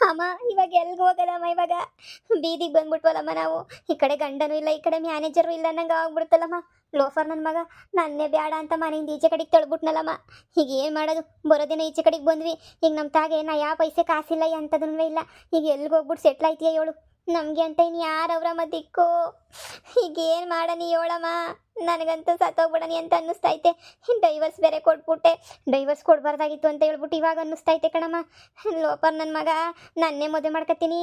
ಅಮ್ಮ ಇವಾಗ ಎಲ್ಗೆ ಹೋಗೋದಮ್ಮ ಇವಾಗ ಬೀದಿಗೆ ಬಂದ್ಬಿಟ್ವಲ್ಲಮ್ಮ ನಾವು. ಈ ಕಡೆ ಗಂಡನೂ ಇಲ್ಲ, ಈ ಕಡೆ ಮ್ಯಾನೇಜರು ಇಲ್ಲ ಅನ್ನಂಗೆ ಆಗ್ಬಿಡುತ್ತಲ್ಲಮ್ಮ. ಲೋಫರ್ ನನ್ನ ಮಗ ನನ್ನೇ ಬೇಡ ಅಂತ ಮನೆಯಿಂದ ಈಚೆ ಕಡೆಗೆ ತಳ್ಬಿಟ್ನಲ್ಲಮ್ಮ. ಈಗ ಏನು ಮಾಡೋದು? ಬರೋದಿನ ಈಚೆ ಕಡೆಗೆ ಬಂದ್ವಿ. ಈಗ ನಮ್ಮ ತಾಗೆ ನಾ ಯಾವ ಪೈಸೆ ಕಾಸಿಲ್ಲ ಎಂಥದೂ ಇಲ್ಲ. ಈಗ ಎಲ್ಗೆ ಹೋಗ್ಬಿಟ್ಟು ಸೆಟ್ಲ್ ಆಯ್ತೀಯ ಹೇಳು? ನಮಗೆ ಅಂತ ಇನ್ನು ಯಾರವ್ರಮ್ಮ ದಿಕ್ಕು? ಈಗ ಏನು ಮಾಡನಿ ಹೇಳಮ್ಮ? ನನಗಂತೂ ಸತ್ತೋಗ್ಬಿಡನಿ ಅಂತ ಅನ್ನಿಸ್ತೈತೆ. ಡೈವರ್ಸ್ ಬೇರೆ ಕೊಟ್ಬಿಟ್ಟೆ. ಡೈವರ್ಸ್ ಕೊಡಬಾರ್ದಾಗಿತ್ತು ಅಂತ ಹೇಳ್ಬಿಟ್ಟು ಇವಾಗ ಅನ್ನಿಸ್ತೈತೆ ಕಣಮ್ಮ. ಲೋಪರ್ ನನ್ನ ಮಗ ನನ್ನೇ ಮದುವೆ ಮಾಡ್ಕೊತೀನಿ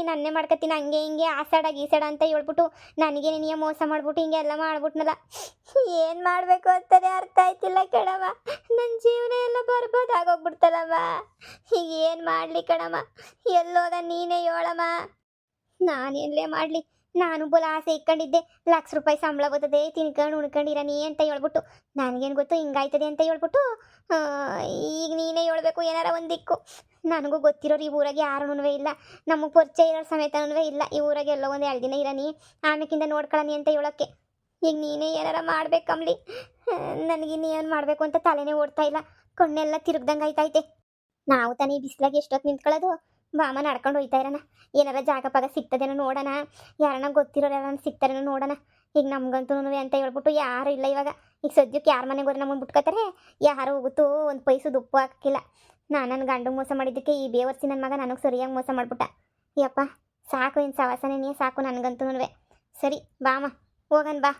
ಹಂಗೆ ಹಿಂಗೆ ಆಸಾಡ ಗೀಸಾಡ ಅಂತ ಹೇಳ್ಬಿಟ್ಟು ನನಗೆ ನಿನಗೆ ಮೋಸ ಮಾಡ್ಬಿಟ್ಟು ಹಿಂಗೆಲ್ಲ ಮಾಡ್ಬಿಟ್ನಲ್ಲ. ಏನು ಮಾಡಬೇಕು ಅಂತಲೇ ಅರ್ಥ ಆಯ್ತಿಲ್ಲ ಕಣಮ್ಮ. ನನ್ನ ಜೀವನ ಎಲ್ಲ ಬರ್ಬೋದಾಗೋಗ್ಬಿಡ್ತಲ್ಲಮ್ಮ. ಈಗ ಏನು ಮಾಡಲಿ ಕಣಮ್ಮ? ಎಲ್ಲೋಗ ನೀನೇ ಹೇಳಮ್ಮ. ನಾನೆಲ್ಲೇ ಮಾಡಲಿ? ನಾನು ಬೋಲ ಆಸೆ ಇಟ್ಕೊಂಡಿದ್ದೆ, ₹1,00,000 ಸಂಬಳ ಬರ್ತದೆ, ತಿನ್ಕೊಂಡು ಉಣ್ಕೊಂಡಿರನಿ ಅಂತ ಹೇಳ್ಬಿಟ್ಟು. ನನಗೇನು ಗೊತ್ತು ಹಿಂಗಾಯ್ತದೆ ಅಂತ ಹೇಳ್ಬಿಟ್ಟು. ಈಗ ನೀನೇ ಹೇಳ್ಬೇಕು ಏನಾರ ಒಂದು ದಿಕ್ಕು. ನನಗೂ ಗೊತ್ತಿರೋರು ಈ ಊರಾಗೆ ಯಾರೂ ಇಲ್ಲ, ನಮಗೆ ಪರಿಚಯ ಇರೋ ಸಮೇತನೂ ಇಲ್ಲ. ಈ ಊರಾಗೆ ಎಲ್ಲೋ ಒಂದು 2 ದಿನ ಇರನಿ, ಆಮೇಕಿಂದ ನೋಡ್ಕೊಳ್ಳನಿ ಅಂತ ಹೇಳೋಕ್ಕೆ. ಈಗ ನೀನೇ ಏನಾರ ಮಾಡ್ಬೇಕಂಬ್ಲಿ. ನನಗಿನ್ನೇನು ಮಾಡಬೇಕು ಅಂತ ತಲೆನೇ ಓಡ್ತಾ ಇಲ್ಲ, ಕಣ್ಣೆಲ್ಲ ತಿರುಗ್ದಂಗೆ ಆಯ್ತೈತೆ. ನಾವು ತಾನೇ ಬಿಸಿಲಾಗಿ ಎಷ್ಟೊತ್ತು ನಿಂತ್ಕೊಳ್ಳೋದು? ಬಾಮ ನಡ್ಕೊಂಡು ಹೋಯ್ತಾ ಇರೋಣ, ಏನಾರ ಜಾಗ ಪಾಗ ಸಿಗ್ತದೇನೋ ನೋಡೋಣ, ಯಾರನ್ನ ಗೊತ್ತಿರೋರು ಯಾರನ್ನ ಸಿಗ್ತಾರೇನೋ ನೋಡೋಣ. ಈಗ ನಮ್ಗಂತೂ ಅಂತ ಹೇಳ್ಬಿಟ್ಟು ಯಾರು ಇಲ್ಲ ಇವಾಗ. ಈಗ ಸದ್ಯಕ್ಕೆ ಯಾರ ಮನೆಗೆ ಹೋದ್ರೆ ನಮ್ಮನ್ನು ಬಿಟ್ಕೋತಾರೆ? ಯಾರು ಹೋಗುತ್ತೋ ಒಂದು ಪೈಸು ಉಪ್ಪು ಹಾಕಿಲ್ಲ. ನಾನು ನನ್ನ ಗಂಡು ಮೋಸ ಮಾಡಿದ್ದಕ್ಕೆ ಈ ಬೇವರ್ಸಿ ನನ್ನ ಮಗ ನನಗೆ ಸರಿಯಾಗಿ ಮೋಸ ಮಾಡ್ಬಿಟ್ಟ. ಯಪ್ಪ ಸಾಕು, ಇನ್ನು ಸವಾಸನೇ ಸಾಕು ನನಗಂತೂ. ಸರಿ ಬಾಮ ಹೋಗನ್ ಬಾ.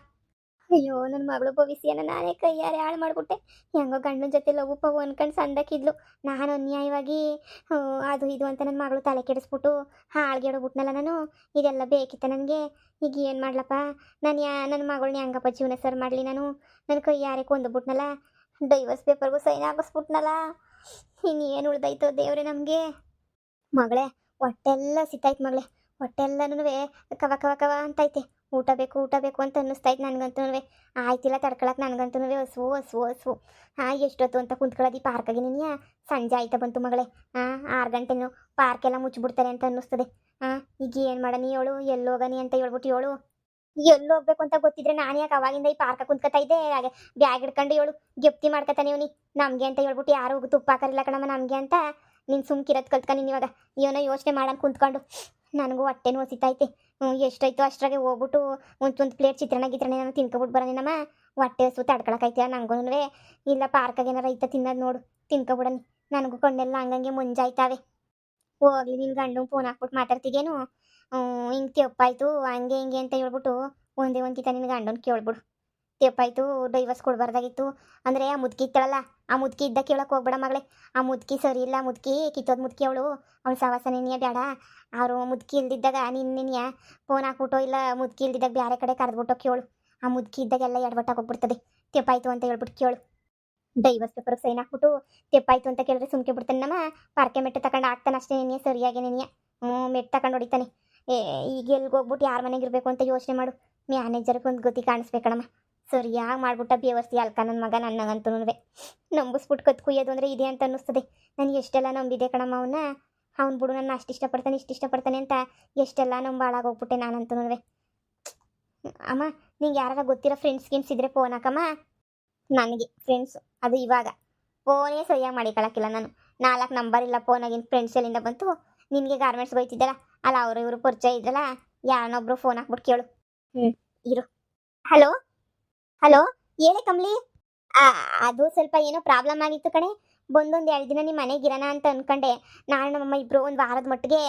ಅಯ್ಯೋ ನನ್ನ ಮಗಳು ಭವಿಷ್ಯನ ನಾನೇ ಕೈಯಾರೆ ಹಾಳು ಮಾಡಿಬಿಟ್ಟೆ. ಹೆಂಗೋ ಗಂಡನ ಜೊತೆ ಲವ್ ಪವ್ ಅನ್ಕೊಂಡು ಸಂದಕ್ಕಿದ್ಲು. ನಾನು ಅನ್ಯಾಯವಾಗಿ ಅದು ಇದು ಅಂತ ನನ್ನ ಮಗಳು ತಲೆ ಕೆಡಿಸ್ಬಿಟ್ಟು ಹಾಳ್ಗೆಡೋಗ್ಬಿಟ್ನಲ್ಲ ನಾನು. ಇದೆಲ್ಲ ಬೇಕಿತ್ತ ನನಗೆ? ಈಗ ಏನು ಮಾಡ್ಲಪ್ಪ? ನನ್ನ ಮಗಳನ್ನ ಹೆಂಗಪ್ಪ ಜೀವನ ಸರ್ ಮಾಡಲಿ ನಾನು? ನನ್ನ ಕೈಯಾರೆ ಕೊಂದುಬಿಟ್ನಲ್ಲ, ಡೈವರ್ಸ್ ಪೇಪರ್ಗೂ ಸೈನ್ ಹಾಕಿಸ್ಬಿಟ್ನಲ್ಲ. ಇನ್ನೇನು ಉಳ್ದಾಯ್ತು ದೇವ್ರೆ ನಮಗೆ? ಮಗಳೇ ಹೊಟ್ಟೆಲ್ಲ ಸಿತ್ತಾಯ್ತು ಮಗಳೇ, ಹೊಟ್ಟೆಲ್ಲನೂ ಕವ ಕವ ಕವ ಅಂತೈತೆ. ಊಟ ಬೇಕು ಅಂತ ಅನ್ನಿಸ್ತೈತೆ ನನಗಂತೂ. ಆಯ್ತಿಲ್ಲ ತಡ್ಕೊಳಕ್ಕೆ ನನಗಂತೂ ಹಸು. ಎಷ್ಟೊತ್ತು ಅಂತ ಕುಂತ್ಕೊಳ್ಳೋದು ಈ ಪಾರ್ಕಾಗೆ? ನೀನು ಸಂಜೆ ಆಯ್ತಾ ಬಂತು ಮಗಳೇ. 6 ಗಂಟೆನೂ ಪಾರ್ಕೆಲ್ಲ ಮುಚ್ಚಿಬಿಡ್ತಾರೆ ಅಂತ ಅನ್ನಿಸ್ತದೆ. ಈಗ ಏನು ಮಾಡನಿ ಹೇಳು? ಎಲ್ಲೋಗನಿ ಅಂತ ಹೇಳ್ಬಿಟ್ಟು ಹೇಳು? ಎಲ್ಲಿ ಹೋಗ್ಬೇಕು ಅಂತ ಗೊತ್ತಿದ್ರೆ ನಾನು ಯಾಕೆ ಅವಾಗಿಂದ ಈ ಪಾರ್ಕ ಕುಂತ್ಕೊತಾ ಇದ್ದೆ? ಹಾಗೆ ಬ್ಯಾಗ್ ಹಿಡ್ಕೊಂಡು ಹೇಳು ಗೆಪ್ತಿ ಮಾಡ್ಕೊತಾನೆ ಇವನಿ ನಮಗೆ ಅಂತ ಹೇಳ್ಬಿಟ್ಟು. ಯಾರು ಹೋಗಿ ತುಪ್ಪ ಹಾಕರಿಲ್ಲ ಕಣಮ್ಮ ನಮಗೆ ಅಂತ. ನೀನು ಸುಮ್ಕಿರೋದು ಕಲ್ತ್ಕ. ನೀನು ಇವಾಗ ಏನೋ ಯೋಚನೆ ಮಾಡೋಣ ಕುಂತ್ಕೊಂಡು. ನನಗೂ ಹೊಟ್ಟೆನೂ ಹಸಿತೈತೆ. ಎಷ್ಟಾಯ್ತು ಅಷ್ಟ್ರಾಗೆ ಹೋಗ್ಬಿಟ್ಟು ಒಂದು ಪ್ಲೇಟ್ ಚಿತ್ರಾನ್ನ ನಾನು ತಿನ್ಕೊಬಿಟ್ಟು ಬರೋಣಮ್ಮ. ಹೊಟ್ಟೆ ಹಸು ತಡ್ಕೊಳಕೈತೆ ನನಗೂ. ಇಲ್ಲ ಪಾರ್ಕಾಗೆ ಏನಾರ ಐತ ತಿನ್ನೋದು ನೋಡು, ತಿನ್ಕೊಬಿಡನಿ. ನನಗೂ ಕಣ್ಣೆಲ್ಲ ಹಂಗಂಗೆ ಮುಂಜಾಯ್ತಾವೆ. ಹೋಗ್ಲಿ ನಿನ್ನ ಗಂಡು ಫೋನ್ ಹಾಕ್ಬಿಟ್ಟು ಮಾತಾಡ್ತಿಗೇನು? ಹಿಂಗೆ ತೆಪ್ಪಾಯ್ತು ಹಂಗೆ ಹಿಂಗೆ ಅಂತ ಹೇಳ್ಬಿಟ್ಟು ಒಂದೇ ಒಂದು ಕಿತ ನಿನ್ನ ಗಂಡನ ಕೇಳ್ಬಿಡು. ತೆಪ್ಪಾಯ್ತು ಡೈವರ್ಸ್ ಕೊಡಬಾರ್ದಾಗಿತ್ತು ಅಂದರೆ ಆ ಮುದುಕಿ ಇತ್ತಳಲ್ಲ, ಆ ಮುದುಕಿ ಇದ್ದ ಕೇಳಕ್ಕೆ ಹೋಗ್ಬೇಡ ಮಗಳೇ. ಆ ಮುದುಕಿ ಸರಿ ಇಲ್ಲ, ಮುದುಕಿ ಕಿತ್ತೋದು ಮುದುಕಿ ಅವಳು ಸವಾಸನೇನಿಯ ಬೇಡ. ಅವರು ಮುದುಕಿ ಇಲ್ದಿದ್ದಾಗ ನಿನ್ನೆಯ ಫೋನ್ ಹಾಕ್ಬಿಟ್ಟು, ಇಲ್ಲ ಮುದುಕಿ ಇಲ್ದಿದ್ದಾಗ ಬೇರೆ ಕಡೆ ಕರೆದ್ಬಿಟ್ಟು ಕೇಳು. ಆ ಮುದುಕಿ ಇದ್ದಾಗೆಲ್ಲ ಎಡವಟ್ಟಾಗಿ ಹೋಗ್ಬಿಡ್ತದೆ. ತೆಪ್ಪಾಯ್ತು ಅಂತ ಹೇಳ್ಬಿಟ್ಟು ಕೇಳು. ಡೈವರ್ಸ್ ಪೇಪರ್ ಸೈನ್ ಹಾಕ್ಬಿಟ್ಟು ತೆಪ್ಪಾಯ್ತು ಅಂತ ಕೇಳಿದ್ರೆ ಸುಮ್ಕೆ ಬಿಡ್ತಾನೆ ನಮ್ಮ. ಪಾರ್ಕೆ ಮೆಟ್ಟು ತಗೊಂಡು ಆಗ್ತಾನೆ ಅಷ್ಟೇ ನೆನೆಯ ಸರಿಯಾಗಿ ನೆನೆಯ. ಮೆಟ್ಟು ತಗೊಂಡು ಹೊಡಿತಾನೆ. ಈಗ ಎಲ್ಗೆ ಹೋಗ್ಬಿಟ್ಟು ಯಾರ ಮನೆಗೆ ಇರಬೇಕು ಅಂತ ಯೋಚನೆ ಮಾಡು. ಮ್ಯಾನೇಜರ್ಗೆ ಒಂದು ಗತಿ ಕಾಣಿಸ್ಬೇಕಣಮ್ಮ. ಸರಿಯಾಗಿ ಮಾಡ್ಬಿಟ್ಟ ಬೇವರ್ಸಿ ಅಲ್ಕ ನನ್ನ ಮಗ. ನನಗಂತೂ ನಂಬಿಸ್ಬಿಟ್ಟು ಕತ್ ಕುಯ್ಯೋದು ಅಂದರೆ ಇದೆ ಅಂತ ಅನ್ನಿಸ್ತದೆ. ನನಗೆ ಎಷ್ಟೆಲ್ಲ ನಂಬಿದೆ ಕಣಮ್ಮ ಅವನ್ನ. ಅವ್ನು ಬಿಡು ನನ್ನ ಅಷ್ಟು ಇಷ್ಟಪಡ್ತಾನೆ ಅಂತ ಎಷ್ಟೆಲ್ಲ ನಂಬಾಳಾಗೋಗ್ಬಿಟ್ಟೆ ನಾನಂತೂ. ಅಮ್ಮ ನಿಂಗೆ ಯಾರು ಗೊತ್ತಿರೋ ಫ್ರೆಂಡ್ಸ್ ಇದ್ರೆ ಫೋನ್ ಹಾಕಮ್ಮ. ನನಗೆ ಫ್ರೆಂಡ್ಸು ಅದು ಇವಾಗ ಫೋನೇ ಸರಿಯಾಗಿ ಮಾಡಿಕೊಳ್ಳೋಕ್ಕಿಲ್ಲ ನಾನು. 4 ನಂಬರ್ ಇಲ್ಲ ಫೋನಾಗಿನ. ಫ್ರೆಂಡ್ಸ್ ಎಲ್ಲಿಂದ ಬಂತು? ನಿನಗೆ ಗಾರ್ಮೆಂಟ್ಸ್ಗೆ ಹೋಯ್ತಿದ್ದಲ್ಲ ಅಲ್ಲ, ಅವರು ಇವರು ಪರಿಚಯ ಇದ್ದಲ್ಲ, ಯಾರನ್ನೊಬ್ರು ಫೋನ್ ಹಾಕ್ಬಿಟ್ಟು ಕೇಳು. ಇರು. ಹಲೋ ಹೇಳಿ ಕಮ್ಲಿ. ಅದು ಸ್ವಲ್ಪ ಏನೋ ಪ್ರಾಬ್ಲಮ್ ಆಗಿತ್ತು ಕಣೆ. ಬಂದೊಂದು 2 ದಿನ ನಿಮ್ಮ ಮನೆಗೆ ಇರೋಣ ಅಂತ ಅನ್ಕೊಂಡೆ. ನಾನು ನಮ್ಮಮ್ಮ ಇಬ್ಬರು ಒಂದು ವಾರದ ಮಟ್ಟಿಗೆ.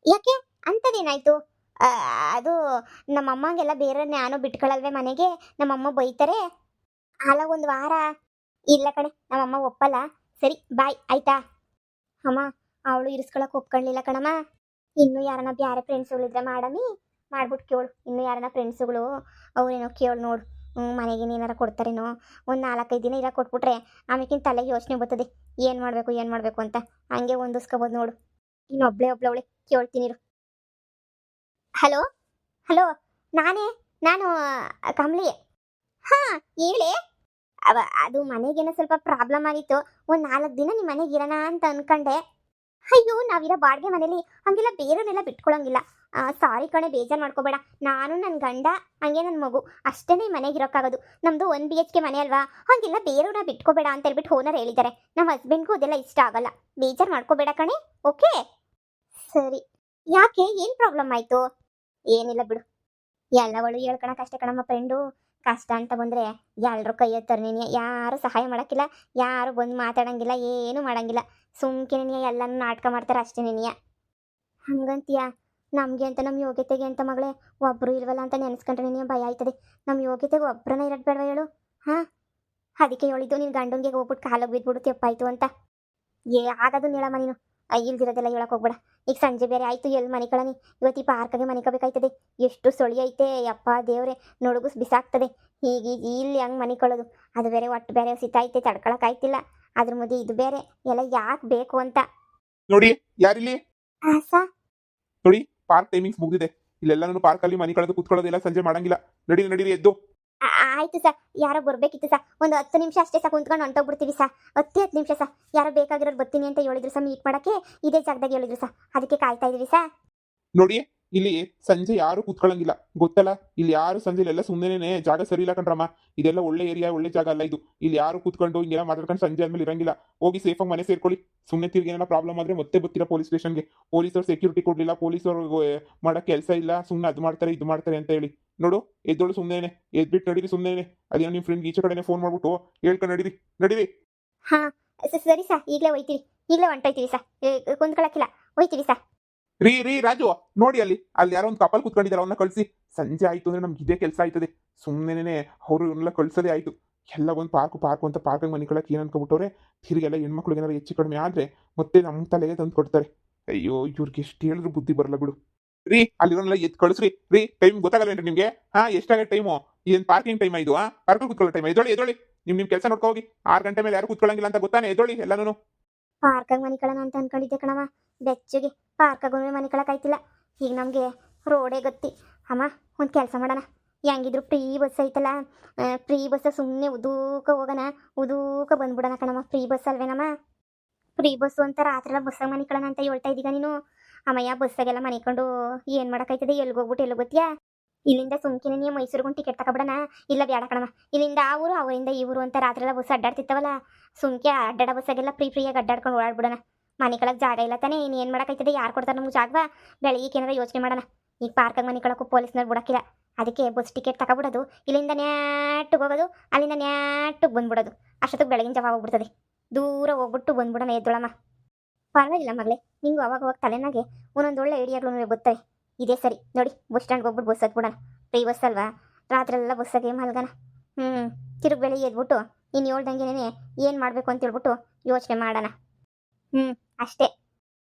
ಯಾಕೆ ಅಂಥದ್ದೇನಾಯ್ತು? ಅದು ನಮ್ಮಮ್ಮಗೆಲ್ಲ ಬೇರೆ ನಾನು ಬಿಟ್ಕೊಳ್ಳಲ್ವೇ ಮನೆಗೆ, ನಮ್ಮಮ್ಮ ಬೈತಾರೆ. ಅಲ್ಲ ಒಂದು ವಾರ. ಇಲ್ಲ ಕಣೆ ನಮ್ಮಮ್ಮ ಒಪ್ಪಲ್ಲ. ಸರಿ ಬಾಯ್ ಆಯ್ತಾ? ಅಮ್ಮ ಅವಳು ಇರಿಸ್ಕೊಳಕ್ಕೆ ಒಪ್ಕೊಳ್ಳಿಲ್ಲ ಕಣಮ್ಮ. ಇನ್ನೂ ಯಾರನ್ನ ಬೇರೆ ಫ್ರೆಂಡ್ಸ್ಗಳಿದ್ರೆ ಮಾಡ್ಬಿಟ್ಟು ಕೇಳು. ಇನ್ನೂ ಯಾರನ್ನ ಫ್ರೆಂಡ್ಸುಗಳು ಅವ್ರೇನೋ ಕೇಳು ನೋಡು. ಮನೆಗೆ ಏನಾರ ಕೊಡ್ತಾರೇನೋ. ಒಂದು 4-5 ದಿನ ಇರೋ ಕೊಟ್ಬಿಟ್ರೆ ಆಮೇಕಿನ ತಲೆಗೆ ಯೋಚನೆ ಬರ್ತದೆ ಏನು ಮಾಡಬೇಕು ಅಂತ. ಹಂಗೆ ಹೊಂದಿಸ್ಕೋಬೋದು ನೋಡು. ಒಬ್ಳೆ ಕೇಳ್ತೀನಿರು. ಹಲೋ ನಾನು ಕಮ್ಲಿ. ಹೇಳಿ. ಅದು ಮನೆಗೇನೋ ಸ್ವಲ್ಪ ಪ್ರಾಬ್ಲಮ್ ಆಗಿತ್ತು. ಒಂದು 4 ದಿನ ನಿಮ್ಮ ಮನೆಗೆ ಇರೋಣ ಅಂತ ಅನ್ಕೊಂಡೆ. ಅಯ್ಯೋ ನಾವಿರೋ ಬಾಡಿಗೆ ಮನೇಲಿ ಹಂಗೆಲ್ಲ ಬೇರೆಯವನ್ನೆಲ್ಲ ಬಿಟ್ಕೊಳಂಗಿಲ್ಲ. ಸಾರಿ ಕಣೆ, ಬೇಜಾರು ಮಾಡ್ಕೋಬೇಡ. ನಾನು ನನ್ನ ಗಂಡ ಹಂಗೆ ನನ್ನ ಮಗು ಅಷ್ಟೇ ಮನೆಗೆ ಇರೋಕ್ಕಾಗೋದು. ನಮ್ಮದು 1 BHK ಮನೆ ಅಲ್ವಾ, ಹಂಗೆಲ್ಲ ಬೇರೆಯವ್ರನ್ನ ಬಿಟ್ಕೋಬೇಡ ಅಂತ ಹೇಳ್ಬಿಟ್ಟು ಓನರ್ ಹೇಳಿದ್ದಾರೆ. ನಮ್ಮ ಹಸ್ಬೆಂಡ್ಗೂ ಅದೆಲ್ಲ ಇಷ್ಟ ಆಗಲ್ಲ. ಬೇಜಾರು ಮಾಡ್ಕೋಬೇಡ ಕಣೆ. ಓಕೆ ಸರಿ. ಯಾಕೆ ಏನ್ ಪ್ರಾಬ್ಲಮ್ ಆಯ್ತು? ಏನಿಲ್ಲ ಬಿಡು. ಎಲ್ಲವಳು ಹೇಳ್ಕೊಳಕ್ ಅಷ್ಟೇ ಕಣಮ್ಮ ಫ್ರೆಂಡು. ಕಷ್ಟ ಅಂತ ಬಂದ್ರೆ ಎಲ್ರು ಕೈ ಎತ್ತರ ನೀನು, ಯಾರು ಸಹಾಯ ಮಾಡಕ್ಕಿಲ್ಲ, ಯಾರು ಬಂದು ಮಾತಾಡಂಗಿಲ್ಲ, ಏನು ಮಾಡಂಗಿಲ್ಲ. ಸುಮ್ಕೆ ನೀನು ಎಲ್ಲಾನು ನಾಟಕ ಮಾಡ್ತಾರೆ ಅಷ್ಟೇ ನೀನಿಯ. ಹಂಗಂತೀಯ? ನಮ್ಗೆ ಅಂತ ನಮ್ಮ ಯೋಗ್ಯತೆಗೆ ಅಂತ ಮಗಳೇ ಒಬ್ರು ಇಲ್ವಲ್ಲ ಅಂತ ನೆನೆಸ್ಕೊಂಡ್ರೆ ನಿನಗೆ ಭಯ ಆಯ್ತದೆ. ನಮ್ಮ ಯೋಗ್ಯತೆಗೆ ಒಬ್ರನ್ನ ಇರೋದು ಬೇಡವಾ ಹೇಳು? ಹಾ, ಅದಕ್ಕೆ ಹೇಳಿದ್ದು ನಿನ್ ಗಂಡಂಗೆ ಹೋಗ್ಬಿಟ್ಟು ಕಾಲಿಗೆ ಬಿದ್ಬಿಡು ತೆಪ್ಪಾಯ್ತು ಅಂತ. ಆಗದು ನೀಳಮ್ಮ ನೀನು. ಇಲ್ದಿರೋದೆಲ್ಲ ಹೇಳಕ್ ಹೋಗ್ಬೇಡ. ಈಗ ಸಂಜೆ ಬೇರೆ ಆಯ್ತು, ಎಲ್ಲಿ ಮನೆ ಕಳನಿ. ಇವತ್ತು ಈ ಪಾರ್ಕ್ಗೆ ಮನಿಕೋಬೇಕಾಯ್ತದೆ. ಎಷ್ಟು ಸೊಳಿ ಐತೆ ಯಪ್ಪ ದೇವ್ರೆ, ನೊಣಗುಸ್ ಬಿಸಾಕ್ತದೆ. ಈಗ ಇಲ್ಲಿ ಹಂಗೆ ಮನೆ ಕಳೋದು, ಅದು ಬೇರೆ ಒಟ್ಟು ಬೇರೆ ಸಿತಾಯ್ತೆ, ತಡ್ಕೊಳಕ್ ಆಯ್ತಿಲ್ಲ. ಅದ್ರ ಮಧ್ಯೆ ಇದು ಬೇರೆ ಎಲ್ಲ ಯಾಕೆ ಬೇಕು ಅಂತ. ನೋಡಿ ಯಾರಿಲ್ಲಿ ಆಸ ನೋಡಿ, ಪಾರ್ಕ್ ಟೈಮಿಂಗ್ಸ್ ಮುಗ್ದಿದೆ. ಇಲ್ಲೆಲ್ಲಾನು ಪಾರ್ಕಲ್ಲಿ ಮನೆ ಕಳೆದು ಕೂತ್ಕೊಳ್ಳೋದೆಲ್ಲ ಸಂಜೆ ಮಾಡಂಗಿಲ್ಲ. ನಡೀರಿ ಎದ್ದು. ಆಯ್ತು ಸರ್, ಯಾರೋ ಬರ್ಬೇಕಿತ್ತು ಸರ್. ಒಂದು 10 ನಿಮಿಷ ಅಷ್ಟೇ ಸರ್, ಕುಂತ್ಕೊಂಡು ಹೊಂಟೋಗ್ಬಿಡ್ತೀವಿ ಸರ್. 10 ನಿಮಿಷ ಸರ್. ಯಾರೋ ಬೇಕಾಗಿರೋರು ಬರ್ತೀನಿ ಅಂತ ಹೇಳಿದ್ರು ಸರ್, ಮೀಟ್ ಮಾಡಕ್ಕೆ ಇದೇ ಜಾಗದಾಗ ಹೇಳಿದ್ರು ಸರ್, ಅದಕ್ಕೆ ಕಾಯ್ತಾ ಇದೀವಿ ಸರ್. ನೋಡಿ, ಇಲ್ಲಿ ಸಂಜೆ ಯಾರು ಕೂತ್ಕೊಳ್ಳಂಗಿಲ್ಲ ಗೊತ್ತಲ್ಲ. ಇಲ್ಲಿ ಯಾರು ಸಂಜೆ ಎಲ್ಲ ಸುಮ್ಮನೆ ಜಾಗ ಸರಿ ಇಲ್ಲ ಕಣ್ರಮ್ಮ. ಇದೆಲ್ಲ ಒಳ್ಳೆ ಏರಿಯಾ, ಒಳ್ಳೆ ಜಾಗ ಅಲ್ಲ ಇದು. ಇಲ್ಲಿ ಯಾರು ಕೂತ್ಕೊಂಡು ಹಿಂಗೆಲ್ಲ ಮಾತಾಡ್ಕೊಂಡು ಸಂಜೆ ಆದ್ಮೇಲೆ ಇರಂಗಿಲ್ಲ. ಹೋಗಿ ಸೇಫಾಗಿ ಮನೆ ಸೇರ್ಕೊಳ್ಳಿ. ಸುಮ್ಮನೆ ತಿರ್ಗಿ ಏನಾರ ಪ್ರಾಬ್ಲಮ್ ಆದ್ರೆ ಮತ್ತೆ ಬರ್ತೀರಾ ಪೊಲೀಸ್ ಸ್ಟೇಷನ್ಗೆ. ಪೊಲೀಸರು ಸೆಕ್ಯೂರಿಟಿ ಕೊಡ್ಲಿಲ್ಲ, ಪೊಲೀಸರು ಮಾಡೋ ಕೆಲಸ ಇಲ್ಲ, ಸುಮ್ಮನೆ ಅದು ಮಾಡ್ತಾರೆ ಇದು ಮಾಡ್ತಾರೆ ಅಂತ ಹೇಳಿ. ನೋಡು, ಎದ್ದೋಳು ಸುಮ್ಮನೆ, ಎದ್ಬಿಟ್ಟು ನಡೀರಿ ಸುಮ್ಮನೆ. ಅದೇನೋ ನಿಮ್ಮ ಫ್ರೆಂಡ್ ಈಚೆ ಕಡೆನೇ ಫೋನ್ ಮಾಡ್ಬಿಟ್ಟು ಹೇಳ್ಕೊಂಡು ನಡೀರಿ. ಹಾ ಸರಿ ಸರ್, ಈಗಲೇ ಹೋಯ್ತೀವಿ, ಈಗಲೇ ಹೊಂಟೋಯ್ತೀವಿ ಸರ್. ಕುಂತ್ಕೊಳಕ್ಕಿಲ್ಲ, ಹೋಯ್ತೀವಿ ಸರ್. ರೀ ರಾಜು, ನೋಡಿ ಅಲ್ಲಿ ಯಾರೋ ಒಂದು ಕಪಲ್ ಕುತ್ಕೊಂಡಿದ್ದಾರೆ, ಅವನ್ನ ಕಳಿಸಿ. ಸಂಜೆ ಆಯ್ತು ಅಂದ್ರೆ ನಮ್ಗೆ ಇದೇ ಕೆಲಸ ಆಯ್ತದೆ. ಸುಮ್ಮನೆ ಅವ್ರನ್ನೆಲ್ಲ ಕಳ್ಸೋದೇ ಆಯ್ತು. ಎಲ್ಲ ಒಂದು ಪಾರ್ಕು ಅಂತ ಪಾರ್ಕಿಗೆ ಮನೆ ಕಳಕ್ಕೆ ಏನು ಅನ್ಕೊಬಿಟ್ಟವ್ರೆ. ತಿರುಗೆಲ್ಲ ಹೆಣ್ಮಕ್ಳಿಗೆ ಏನಾರು ಹೆಚ್ಚು ಕಡಿಮೆ ಆದ್ರೆ ಮತ್ತೆ ನಮ್ಮ ತಲೆಗೆ ತಂದು ಕೊಡ್ತಾರೆ. ಅಯ್ಯೋ, ಇವ್ರಿಗೆ ಎಷ್ಟು ಹೇಳಿದ್ರು ಬುದ್ಧಿ ಬರಲ್ಲ ಬಿಡು. ರೀ ಅಲ್ಲಿರೋನೆಲ್ಲ ಎದ್ದು ಕಳಿಸ್ರಿ. ರೀ ಟೈಮ್ ಗೊತ್ತಾಗಲ್ಲ ನಿಮ್ಗೆ? ಎಷ್ಟಾಗ ಟೈಮು? ಏನು ಪಾರ್ಕಿಂಗ್ ಟೈಮ್ ಇದು? ಪಾರ್ಕಲ್ಲಿ ಕುತ್ಕೊಳ್ಳೋ ಟೈಮ್? ಎದೊಳಿ ನಿಮ್ ಕೆಲಸ ನೋಡ್ಕೊ ಹೋಗಿ. 6 ಗಂಟೆ ಮೇಲೆ ಯಾರು ಕುತ್ಕೊಳ್ಳಂಗಿಲ್ಲ ಅಂತ ಗೊತ್ತಾನೆ? ಎದೊಳಿ ಎಲ್ಲಾನು. ಪಾರ್ಕಾಗ ಮನೆ ಕಳನ ಅಂತ ಅನ್ಕೊಂಡಿದ್ದೆ ಕಣವ. ಬೆಚ್ಚಗೆ ಪಾರ್ಕಾಗ ಮನೆ ಕಳಕಾಯ್ತಿಲ್ಲ. ಈಗ ನಮಗೆ ರೋಡೇ ಗತಿ. ಅಮ್ಮ, ಒಂದು ಕೆಲಸ ಮಾಡೋಣ. ಹೆಂಗಿದ್ರು ಫ್ರೀ ಬಸ್ ಐತಲ್ಲ, ಫ್ರೀ ಬಸ್ ಸುಮ್ಮನೆ ಉದೂಕ ಹೋಗೋಣ, ಉದೂಕ ಬಂದ್ಬಿಡೋಣ ಕಣಮ್ಮ. ಫ್ರೀ ಬಸ್ ಅಲ್ವೇನಮ್ಮ? ಫ್ರೀ ಬಸ್ಸು ಅಂತ ರಾತ್ರಿ ಎಲ್ಲ ಬಸ್ಸಾಗ ಮನೆ ಕಳನ ಅಂತ ಹೇಳ್ತಾ ಇದ್ದೀಗ ನೀನು. ಅಮ್ಮಯ್ಯ, ಬಸ್ಸಾಗೆಲ್ಲ ಮನಿಕೊಂಡು ಏನು ಮಾಡೋಕ್ಕಾಯ್ತದೆ? ಎಲ್ಗೋಗ್ಬಿಟ್ಟು ಎಲ್ಲಿ ಗೊತ್ತೀಯಾ? ಇಲ್ಲಿಂದ ಸುಮ್ಕಿನ ನೀವು ಮೈಸೂರಿಗೊಂದು ಟಿಕೆಟ್ ತಗೊಬಿಡೋಣ. ಇಲ್ಲ ಬೇಡ ಕಣಮ್ಮ, ಇಲ್ಲಿಂದ ಆ ಊರು, ಅವರಿಂದ ಈ ಊರು ಅಂತ ರಾತ್ರಿ ಎಲ್ಲ ಬಸ್ ಅಡ್ಡಾಡ್ತಿತ್ತವಲ್ಲ, ಸುಮ್ಕೆ ಅಡ್ಡಾಡ ಬಸ್ಸಾಗೆಲ್ಲ ಫ್ರೀಯಾಗಿ ಅಡ್ಡಾಡ್ಕೊಂಡು ಓಡಾಡ್ಬಿಡೋಣ. ಮನೆ ಕಳಕ್ಕೆ ಜಾಗ ಇಲ್ಲ ತಾನೇ, ಇನ್ನೇನು ಮಾಡೋಕ್ಕಾಯ್ತದೆ? ಯಾರು ಕೊಡ್ತಾರೆ ನಮ್ಗೆ ಜಾಗ? ಬೆಳಿಗ್ಗೆ ಏನಾರ ಯೋಚನೆ ಮಾಡೋಣ. ಈಗ ಪಾರ್ಕಾಗ ಮನೆ ಕಳಕ್ಕೂ ಪೊಲೀಸ್ನವ್ರು ಬಿಡೋಕ್ಕಿಲ್ಲ. ಅದಕ್ಕೆ ಬಸ್ ಟಿಕೆಟ್ ತಗೊಬಿಡೋದು, ಇಲ್ಲಿಂದ ನ್ಯಾಟಗೆ ಹೋಗೋದು, ಅಲ್ಲಿಂದ ನ್ಯಾಟಗೆ ಬಂದ್ಬಿಡೋದು. ಅಷ್ಟೊತ್ತಿಗೆ ಬೆಳಗಿನ ಜಾವ ಹೋಗ್ಬಿಡ್ತದೆ. ದೂರ ಹೋಗ್ಬಿಟ್ಟು ಬಂದ್ಬಿಡೋಣ. ಎದ್ದೊಳಮ್ಮ, ಪರವಾಗಿಲ್ಲ ಮಗಳೇ, ನಿಂಗೂ ಅವಾಗ ತಲೆನಾಗೆ ಒಂದೊಂದು ಒಳ್ಳೆ ಐಡಿಯಾಗಳು ಬರ್ತವೆ. ಇದೇ ಸರಿ ನೋಡಿ, ಬಸ್ ಸ್ಟ್ಯಾಂಡ್ಗೆ ಹೋಗ್ಬಿಟ್ಟು ಬಸ್ ಹತ್ಬಿಡೋಣ. ಫ್ರೀ ಬಸ್ ಅಲ್ವಾ, ರಾತ್ರಿ ಎಲ್ಲ ಬಸ್ಸಾಗೆ ಮಲ್ಗಣ. ತಿರುಗಿ ಬೆಳಿಗ್ಗೆ ಎದ್ಬಿಟ್ಟು ಇನ್ನು ಹೇಳ್ದಂಗೆನೇ ಏನು ಮಾಡಬೇಕು ಅಂತ ಹೇಳ್ಬಿಟ್ಟು ಯೋಚನೆ ಮಾಡೋಣ. ಅಷ್ಟೇ.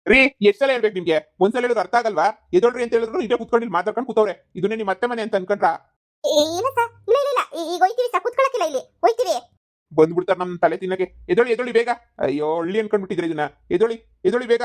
ರೀ, ಎಷ್ಟು ಸಲ ಹೇಳ್ಬೇಕು ನಿಮ್ಗೆ? ಒಂದ್ಸಲ ಹೇಳಿದ್ರೆ ಅರ್ಥ ಆಗಲ್ವಾ? ಎದೊಳ್ರಿ ಅಂತ ಹೇಳಿದ್ರು ಇದೇ ಕುತ್ಕೊಂಡು ಮಾತಾಡ್ಕೊಂಡು ಕೂತವ್ರೆ. ಇದನ್ನೇ ನಿಮ್ಮ ಮತ್ತೆ ಮನೆ ಅಂತ ಅನ್ಕೊಂಡ್ರ? ಇಲ್ಲ ಸರ್, ಇಲ್ಲ ಈಗ ಹೋಯ್ತೀವಿ ಸರ್, ಕೂತ್ಕೊಳ್ಳಕ್ಕಿಲ್ಲ, ಇಲ್ಲಿ ಹೋಯ್ತೀವಿ. ಬಂದ್ಬಿಡ್ತಾರೆ ನಮ್ಮ ತಲೆ ತಿನ್ನಕ್ಕೆ. ಎದೊಳಿ ಬೇಗ. ಅಯ್ಯೋ, ಹಳ್ಳಿ ಅನ್ಕೊಂಡ್ಬಿಟ್ಟಿದ್ರೆ ಇದನ್ನ. ಎದೊಳಿ ಬೇಗ.